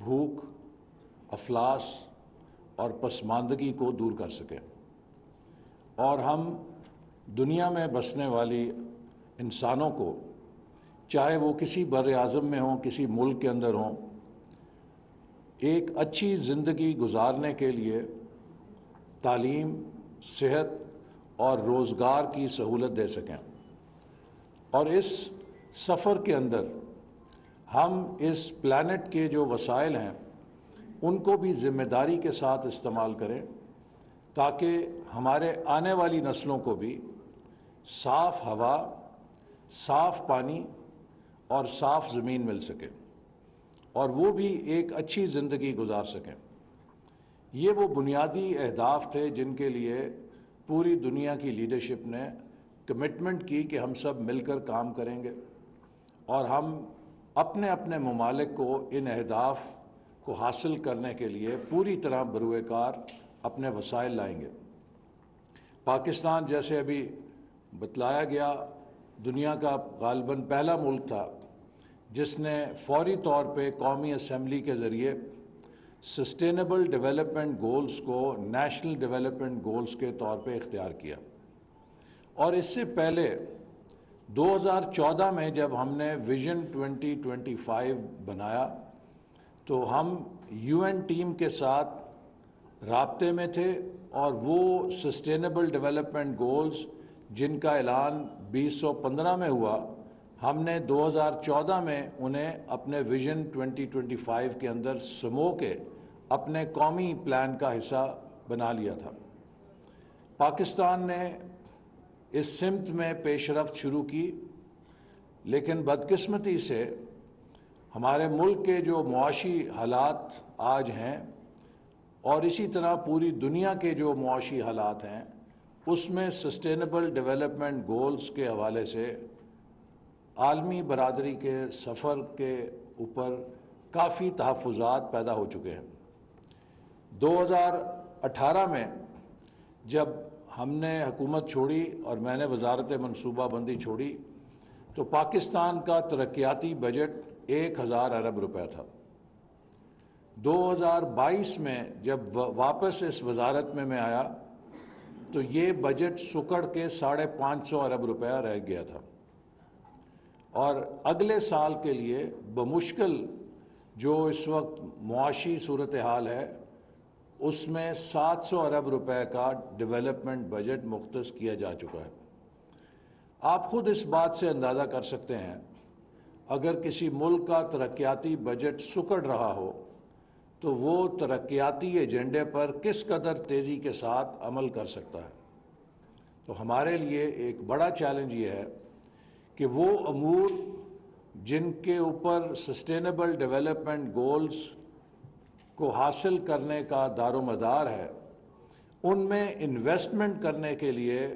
بھوک، افلاس اور پسماندگی کو دور کر سکیں، اور ہم دنیا میں بسنے والی انسانوں کو، چاہے وہ کسی بر اعظم میں ہوں، کسی ملک کے اندر ہوں، ایک اچھی زندگی گزارنے کے لیے تعلیم، صحت اور روزگار کی سہولت دے سکیں۔ اور اس سفر کے اندر ہم اس پلانٹ کے جو وسائل ہیں ان کو بھی ذمہ داری کے ساتھ استعمال کریں، تاکہ ہمارے آنے والی نسلوں کو بھی صاف ہوا، صاف پانی اور صاف زمین مل سکے، اور وہ بھی ایک اچھی زندگی گزار سکیں۔ یہ وہ بنیادی اہداف تھے جن کے لیے پوری دنیا کی لیڈرشپ نے کمٹمنٹ کی کہ ہم سب مل کر کام کریں گے، اور ہم اپنے اپنے ممالک کو ان اہداف کو حاصل کرنے کے لیے پوری طرح بروئے کار اپنے وسائل لائیں گے۔ پاکستان، جیسے ابھی بتلایا گیا، دنیا کا غالباً پہلا ملک تھا جس نے فوری طور پہ قومی اسمبلی کے ذریعے سسٹینیبل ڈیولپمنٹ گولز کو نیشنل ڈیولپمنٹ گولز کے طور پہ اختیار کیا۔ اور اس سے پہلے 2014 میں جب ہم نے ویژن 2025 بنایا تو ہم UN ٹیم کے ساتھ رابطے میں تھے، اور وہ سسٹینیبل ڈیولپمنٹ گولز جن کا اعلان 2015 میں ہوا، ہم نے 2014 میں انہیں اپنے ویژن 2025 کے اندر سمو کے اپنے قومی پلان کا حصہ بنا لیا تھا۔ پاکستان نے اس سمت میں پیش رفت شروع کی، لیکن بدقسمتی سے ہمارے ملک کے جو معاشی حالات آج ہیں، اور اسی طرح پوری دنیا کے جو معاشی حالات ہیں، اس میں سسٹینیبل ڈیولپمنٹ گولز کے حوالے سے عالمی برادری کے سفر کے اوپر کافی تحفظات پیدا ہو چکے ہیں۔ 2018 میں جب ہم نے حکومت چھوڑی اور میں نے وزارت منصوبہ بندی چھوڑی تو پاکستان کا ترقیاتی بجٹ 1000 ارب روپے تھا۔ 2022 میں جب واپس اس وزارت میں آیا تو یہ بجٹ سکڑ کے 550 ارب روپے رہ گیا تھا، اور اگلے سال کے لیے بمشکل جو اس وقت معاشی صورتحال ہے اس میں 700 ارب روپے کا ڈیولپمنٹ بجٹ مختص کیا جا چکا ہے۔ آپ خود اس بات سے اندازہ کر سکتے ہیں، اگر کسی ملک کا ترقیاتی بجٹ سکڑ رہا ہو تو وہ ترقیاتی ایجنڈے پر کس قدر تیزی کے ساتھ عمل کر سکتا ہے۔ تو ہمارے لیے ایک بڑا چیلنج یہ ہے کہ وہ امور جن کے اوپر سسٹینیبل ڈیولپمنٹ گولز کو حاصل کرنے کا دار و مدار ہے، ان میں انویسٹمنٹ کرنے کے لیے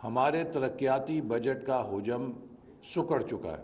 ہمارے ترقیاتی بجٹ کا حجم سکڑ چکا ہے۔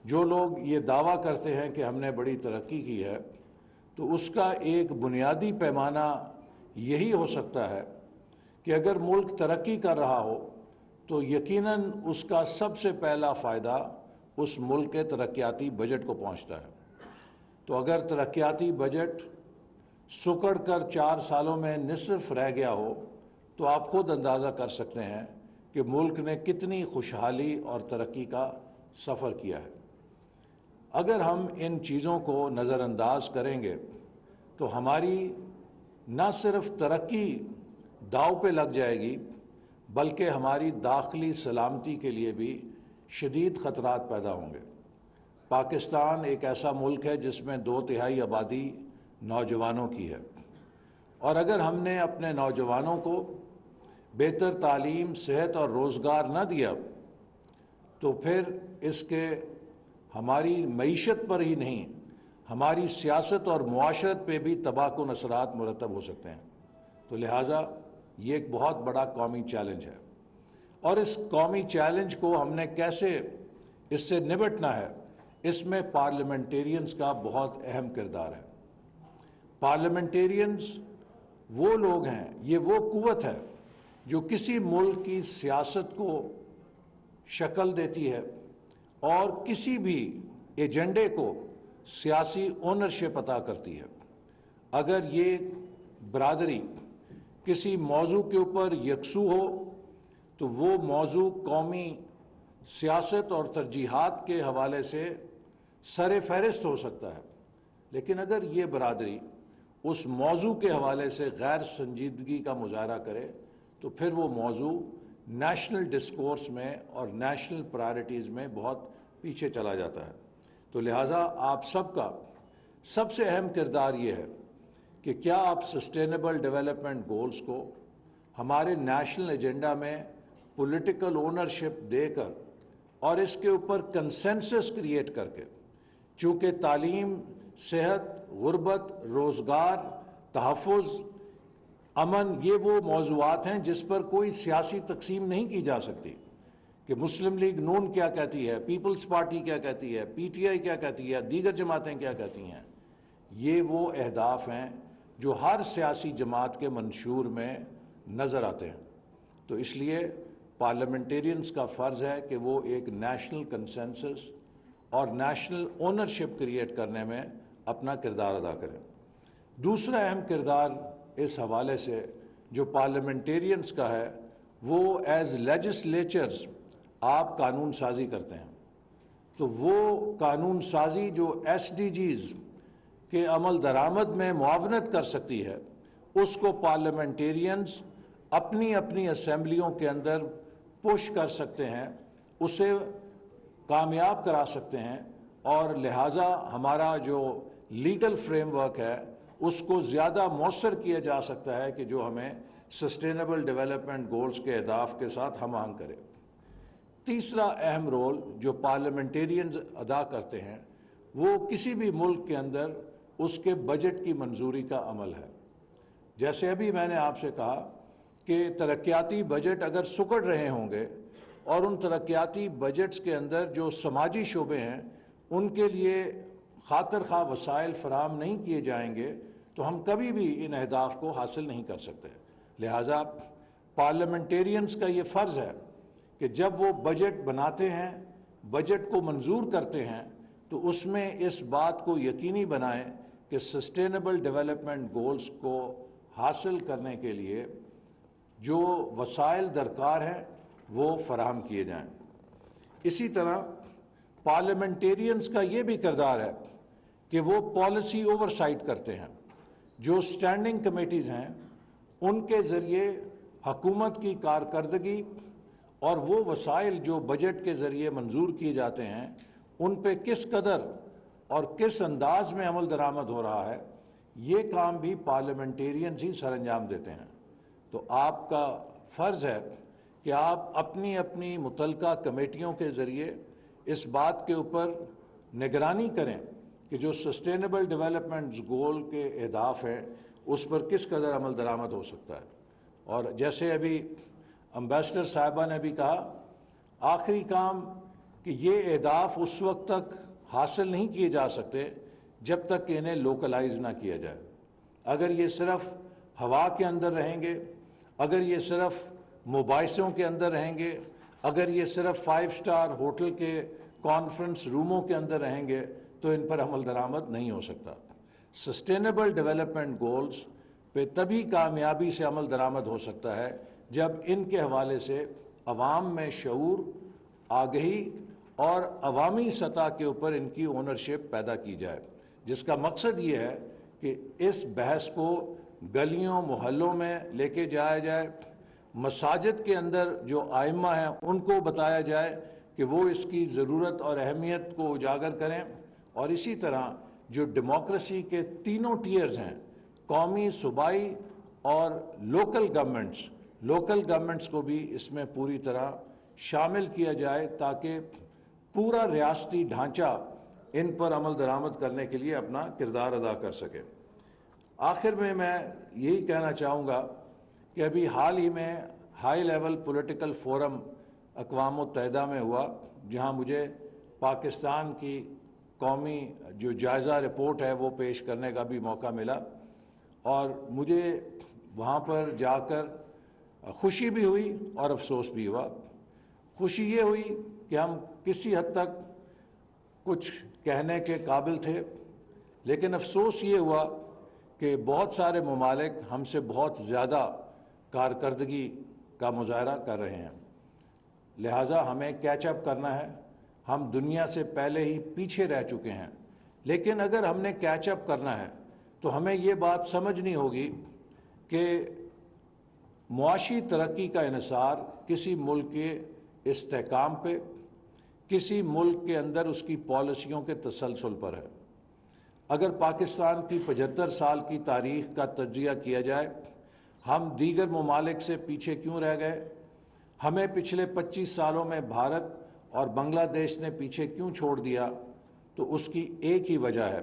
جو لوگ یہ دعویٰ کرتے ہیں کہ ہم نے بڑی ترقی کی ہے، تو اس کا ایک بنیادی پیمانہ یہی ہو سکتا ہے کہ اگر ملک ترقی کر رہا ہو تو یقیناً اس کا سب سے پہلا فائدہ اس ملک کے ترقیاتی بجٹ کو پہنچتا ہے۔ تو اگر ترقیاتی بجٹ سکڑ کر 4 سالوں میں نصف رہ گیا ہو تو آپ خود اندازہ کر سکتے ہیں کہ ملک نے کتنی خوشحالی اور ترقی کا سفر کیا ہے۔ اگر ہم ان چیزوں کو نظر انداز کریں گے تو ہماری نہ صرف ترقی داؤ پہ لگ جائے گی، بلکہ ہماری داخلی سلامتی کے لیے بھی شدید خطرات پیدا ہوں گے۔ پاکستان ایک ایسا ملک ہے جس میں 2/3 آبادی نوجوانوں کی ہے، اور اگر ہم نے اپنے نوجوانوں کو بہتر تعلیم، صحت اور روزگار نہ دیا تو پھر اس کے ہماری معیشت پر ہی نہیں، ہماری سیاست اور معاشرت پہ بھی تباہ کن اثرات مرتب ہو سکتے ہیں۔ تو لہٰذا یہ ایک بہت بڑا قومی چیلنج ہے، اور اس قومی چیلنج کو ہم نے کیسے اس سے نمٹنا ہے، اس میں پارلیمنٹیرینز کا بہت اہم کردار ہے۔ پارلیمنٹیرینز وہ لوگ ہیں، یہ وہ قوت ہے جو کسی ملک کی سیاست کو شکل دیتی ہے اور کسی بھی ایجنڈے کو سیاسی اونرشپ عطا کرتی ہے۔ اگر یہ برادری کسی موضوع کے اوپر یکسو ہو تو وہ موضوع قومی سیاست اور ترجیحات کے حوالے سے سر فہرست ہو سکتا ہے، لیکن اگر یہ برادری اس موضوع کے حوالے سے غیر سنجیدگی کا مظاہرہ کرے تو پھر وہ موضوع نیشنل ڈسکورس میں اور نیشنل پرائرٹیز میں بہت پیچھے چلا جاتا ہے۔ تو لہٰذا آپ سب کا سب سے اہم کردار یہ ہے کہ کیا آپ سسٹینیبل ڈیولپمنٹ گولز کو ہمارے نیشنل ایجنڈا میں پولیٹیکل اونرشپ دے کر اور اس کے اوپر کنسنسس کریٹ کر کے، چونکہ تعلیم، صحت، غربت، روزگار، تحفظ، امن، یہ وہ موضوعات ہیں جس پر کوئی سیاسی تقسیم نہیں کی جا سکتی کہ مسلم لیگ نون کیا کہتی ہے، پیپلز پارٹی کیا کہتی ہے، پی ٹی آئی کیا کہتی ہے، دیگر جماعتیں کیا کہتی ہیں۔ یہ وہ اہداف ہیں جو ہر سیاسی جماعت کے منشور میں نظر آتے ہیں۔ تو اس لیے پارلیمنٹیرینز کا فرض ہے کہ وہ ایک نیشنل کنسنسس اور نیشنل اونرشپ کریٹ کرنے میں اپنا کردار ادا کریں۔ دوسرا اہم کردار اس حوالے سے جو پارلیمنٹیرینز کا ہے، وہ ایز لیجسلیچرز آپ قانون سازی کرتے ہیں۔ تو وہ قانون سازی جو ایس ڈی جیز کے عمل درآمد میں معاونت کر سکتی ہے، اس کو پارلیمنٹیرینز اپنی اپنی اسمبلیوں کے اندر پش کر سکتے ہیں، اسے کامیاب کرا سکتے ہیں، اور لہٰذا ہمارا جو لیگل فریم ورک ہے اس کو زیادہ مؤثر کیا جا سکتا ہے کہ جو ہمیں سسٹینیبل ڈیولپمنٹ گولز کے اہداف کے ساتھ ہم آہنگ کرے۔ تیسرا اہم رول جو پارلیمنٹیرینز ادا کرتے ہیں وہ کسی بھی ملک کے اندر اس کے بجٹ کی منظوری کا عمل ہے۔ جیسے ابھی میں نے آپ سے کہا کہ ترقیاتی بجٹ اگر سکڑ رہے ہوں گے اور ان ترقیاتی بجٹس کے اندر جو سماجی شعبے ہیں ان کے لیے خاطر خواہ وسائل فراہم نہیں کیے جائیں گے تو ہم کبھی بھی ان اہداف کو حاصل نہیں کر سکتے۔ لہٰذا پارلیمنٹیرینز کا یہ فرض ہے کہ جب وہ بجٹ بناتے ہیں، بجٹ کو منظور کرتے ہیں، تو اس میں اس بات کو یقینی بنائیں کہ سسٹینیبل ڈیولپمنٹ گولز کو حاصل کرنے کے لیے جو وسائل درکار ہیں وہ فراہم کیے جائیں۔ اسی طرح پارلیمنٹیرینز کا یہ بھی کردار ہے کہ وہ پالیسی اوورسائٹ کرتے ہیں۔ جو سٹینڈنگ کمیٹیز ہیں ان کے ذریعے حکومت کی کارکردگی اور وہ وسائل جو بجٹ کے ذریعے منظور کیے جاتے ہیں ان پہ کس قدر اور کس انداز میں عمل درآمد ہو رہا ہے، یہ کام بھی پارلیمنٹیرینز ہی سر انجام دیتے ہیں۔ تو آپ کا فرض ہے کہ آپ اپنی اپنی متعلقہ کمیٹیوں کے ذریعے اس بات کے اوپر نگرانی کریں کہ جو سسٹینیبل ڈیولپمنٹ گول کے اہداف ہیں اس پر کس قدر عمل درآمد ہو سکتا ہے۔ اور جیسے ابھی امبیسڈر صاحبہ نے بھی کہا، آخری کام کہ یہ اہداف اس وقت تک حاصل نہیں کیے جا سکتے جب تک کہ انہیں لوکلائز نہ کیا جائے۔ اگر یہ صرف ہوا کے اندر رہیں گے، اگر یہ صرف مباحثوں کے اندر رہیں گے، اگر یہ صرف 5 اسٹار ہوٹل کے کانفرنس روموں کے اندر رہیں گے تو ان پر عمل درآمد نہیں ہو سکتا۔ سسٹینیبل ڈیولپمنٹ گولز پہ تبھی کامیابی سے عمل درآمد ہو سکتا ہے جب ان کے حوالے سے عوام میں شعور، آگہی اور عوامی سطح کے اوپر ان کی اونرشپ پیدا کی جائے، جس کا مقصد یہ ہے کہ اس بحث کو گلیوں محلوں میں لے کے جایا جائے، مساجد کے اندر جو ائمہ ہیں ان کو بتایا جائے کہ وہ اس کی ضرورت اور اہمیت کو اجاگر کریں، اور اسی طرح جو ڈیموکریسی کے تینوں ٹیئرز ہیں، قومی، صوبائی اور لوکل گورنمنٹس کو بھی اس میں پوری طرح شامل کیا جائے تاکہ پورا ریاستی ڈھانچہ ان پر عمل درآمد کرنے کے لیے اپنا کردار ادا کر سکے۔ آخر میں یہی کہنا چاہوں گا کہ ابھی حال ہی میں ہائی لیول پولیٹیکل فورم اقوام متحدہ میں ہوا، جہاں مجھے پاکستان کی قومی جو جائزہ رپورٹ ہے وہ پیش کرنے کا بھی موقع ملا، اور مجھے وہاں پر جا کر خوشی بھی ہوئی اور افسوس بھی ہوا۔ خوشی یہ ہوئی کہ ہم کسی حد تک کچھ کہنے کے قابل تھے، لیکن افسوس یہ ہوا کہ بہت سارے ممالک ہم سے بہت زیادہ کارکردگی کا مظاہرہ کر رہے ہیں، لہٰذا ہمیں کیچ اپ کرنا ہے۔ ہم دنیا سے پہلے ہی پیچھے رہ چکے ہیں، لیکن اگر ہم نے کیچ اپ کرنا ہے تو ہمیں یہ بات سمجھنی ہوگی کہ معاشی ترقی کا انحصار کسی ملک کے استحکام پہ، کسی ملک کے اندر اس کی پالیسیوں کے تسلسل پر ہے۔ اگر پاکستان کی 75 سال کی تاریخ کا تجزیہ کیا جائے، ہم دیگر ممالک سے پیچھے کیوں رہ گئے؟ ہمیں پچھلے 25 سالوں میں بھارت اور بنگلہ دیش نے پیچھے کیوں چھوڑ دیا؟ تو اس کی ایک ہی وجہ ہے،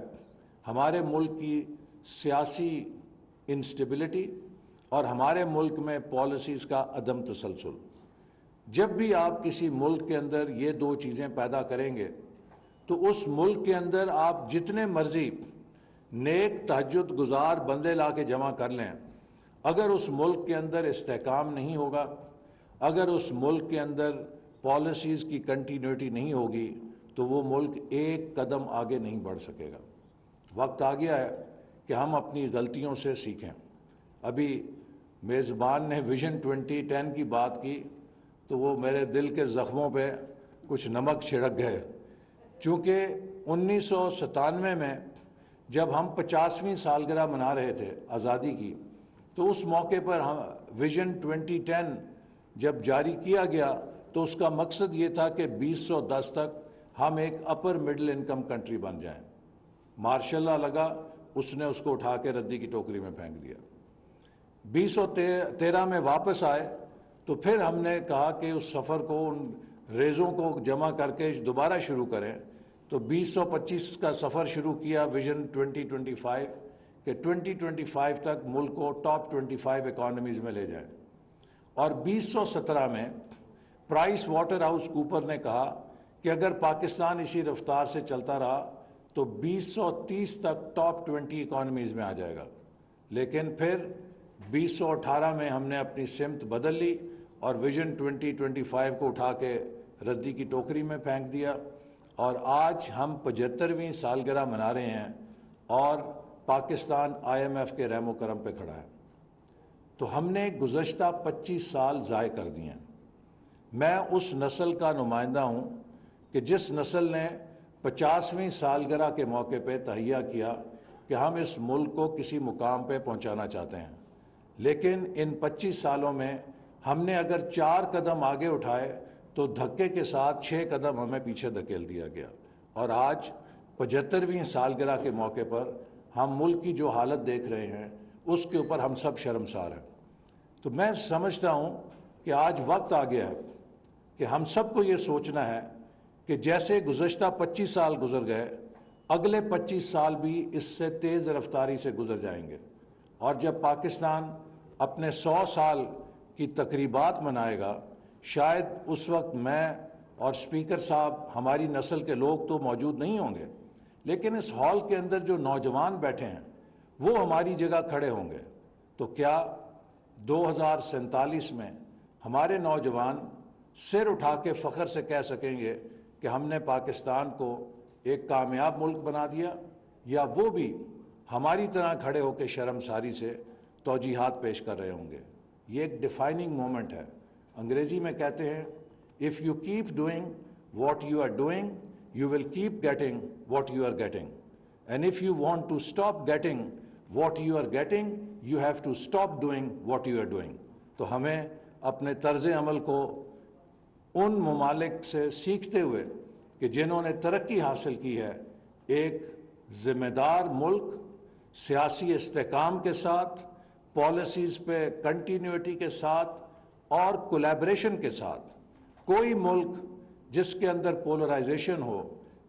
ہمارے ملک کی سیاسی انسٹیبلٹی اور ہمارے ملک میں پالیسیز کا عدم تسلسل۔ جب بھی آپ کسی ملک کے اندر یہ دو چیزیں پیدا کریں گے تو اس ملک کے اندر آپ جتنے مرضی نیک تہجد گزار بندے لا کے جمع کر لیں، اگر اس ملک کے اندر استحکام نہیں ہوگا، اگر اس ملک کے اندر پالیسیز کی کنٹینیوٹی نہیں ہوگی تو وہ ملک ایک قدم آگے نہیں بڑھ سکے گا۔ وقت آ گیا ہے کہ ہم اپنی غلطیوں سے سیکھیں۔ ابھی میزبان نے ویژن 2010 کی بات کی تو وہ میرے دل کے زخموں پہ کچھ نمک چھڑک گئے، چونکہ 1997 میں جب ہم 50ویں سالگرہ منا رہے تھے آزادی کی، تو اس موقع پر ہم ویژن 2010 جب جاری کیا گیا تو اس کا مقصد یہ تھا کہ 2010 تک ہم ایک اپر مڈل انکم کنٹری بن جائیں۔ مارشاء اللہ لگا، اس نے اس کو اٹھا کے ردی کی ٹوکری میں پھینک دیا۔ 2013 میں واپس آئے تو پھر ہم نے کہا کہ اس سفر کو، ان ریزوں کو جمع کر کے دوبارہ شروع کریں، تو 2025 کا سفر شروع کیا ویژن 2025 کہ 2025 تک ملک کو ٹاپ 25 اکانومیز میں لے جائیں۔ اور 2017 میں پرائس واٹر ہاؤس کوپر نے کہا کہ اگر پاکستان اسی رفتار سے چلتا رہا تو 2030 تک ٹاپ 20 اکانومیز میں آ جائے گا، لیکن پھر 2018 میں ہم نے اپنی سمت بدل لی اور ویژن 2025 کو اٹھا کے ردی کی ٹوکری میں پھینک دیا، اور آج ہم 75ویں سالگرہ منا رہے ہیں اور پاکستان IMF کے رحم و کرم پہ کھڑا ہے۔ تو ہم نے گزشتہ 25 سال ضائع کر دیے ہیں۔ میں اس نسل کا نمائندہ ہوں کہ جس نسل نے 50ویں سالگرہ کے موقع پہ تہیہ کیا کہ ہم اس ملک کو کسی مقام پہ پہنچانا چاہتے ہیں، لیکن ان 25 سالوں میں ہم نے اگر 4 قدم آگے اٹھائے تو دھکے کے ساتھ 6 قدم ہمیں پیچھے دھکیل دیا گیا، اور آج 75ویں سالگرہ کے موقع پر ہم ملک کی جو حالت دیکھ رہے ہیں اس کے اوپر ہم سب شرمسار ہیں۔ تو میں سمجھتا ہوں کہ آج وقت آ گیا ہے کہ ہم سب کو یہ سوچنا ہے کہ جیسے گزشتہ 25 سال گزر گئے، اگلے 25 سال بھی اس سے تیز رفتاری سے گزر جائیں گے، اور جب پاکستان اپنے 100 سال کی تقریبات منائے گا، شاید اس وقت میں اور اسپیکر صاحب، ہماری نسل کے لوگ تو موجود نہیں ہوں گے، لیکن اس ہال کے اندر جو نوجوان بیٹھے ہیں وہ ہماری جگہ کھڑے ہوں گے۔ تو کیا 2047 میں ہمارے نوجوان سر اٹھا کے فخر سے کہہ سکیں گے کہ ہم نے پاکستان کو ایک کامیاب ملک بنا دیا، یا وہ بھی ہماری طرح کھڑے ہو کے شرمساری سے توجیحات پیش کر رہے ہوں گے؟ یہ ایک ڈیفائننگ مومنٹ ہے۔ انگریزی میں کہتے ہیں if you keep doing what you are doing you will keep getting what you are getting, and if you want to stop getting what you are getting you have to stop doing what you are doing۔ تو ہمیں اپنے طرز عمل کو ان ممالک سے سیکھتے ہوئے کہ جنہوں نے ترقی حاصل کی ہے، ایک ذمہ دار ملک سیاسی استحکام کے ساتھ، پالیسیز پہ کنٹینیوٹی کے ساتھ اور کولیبریشن کے ساتھ، کوئی ملک جس کے اندر پولرائزیشن ہو،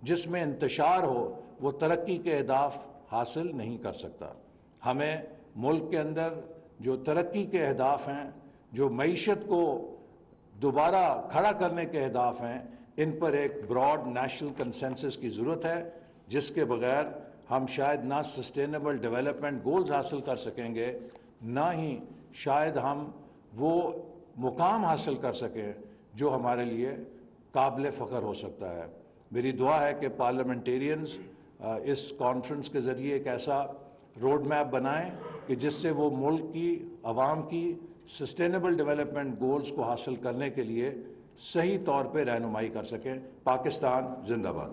جس میں انتشار ہو، وہ ترقی کے اہداف حاصل نہیں کر سکتا۔ ہمیں ملک کے اندر جو ترقی کے اہداف ہیں، جو معیشت کو دوبارہ کھڑا کرنے کے اہداف ہیں، ان پر ایک براڈ نیشنل کنسنسس کی ضرورت ہے، جس کے بغیر ہم شاید نہ سسٹینیبل ڈیولپمنٹ گولز حاصل کر سکیں گے، نہ ہی شاید ہم وہ مقام حاصل کر سکیں جو ہمارے لیے قابل فخر ہو سکتا ہے۔ میری دعا ہے کہ پارلیمنٹیرینز اس کانفرنس کے ذریعے ایک ایسا روڈ میپ بنائیں کہ جس سے وہ ملک کی عوام کی سسٹینیبل ڈیولپمنٹ گولز کو حاصل کرنے کے لیے صحیح طور پہ رہنمائی کر سکیں۔ پاکستان زندہ باد۔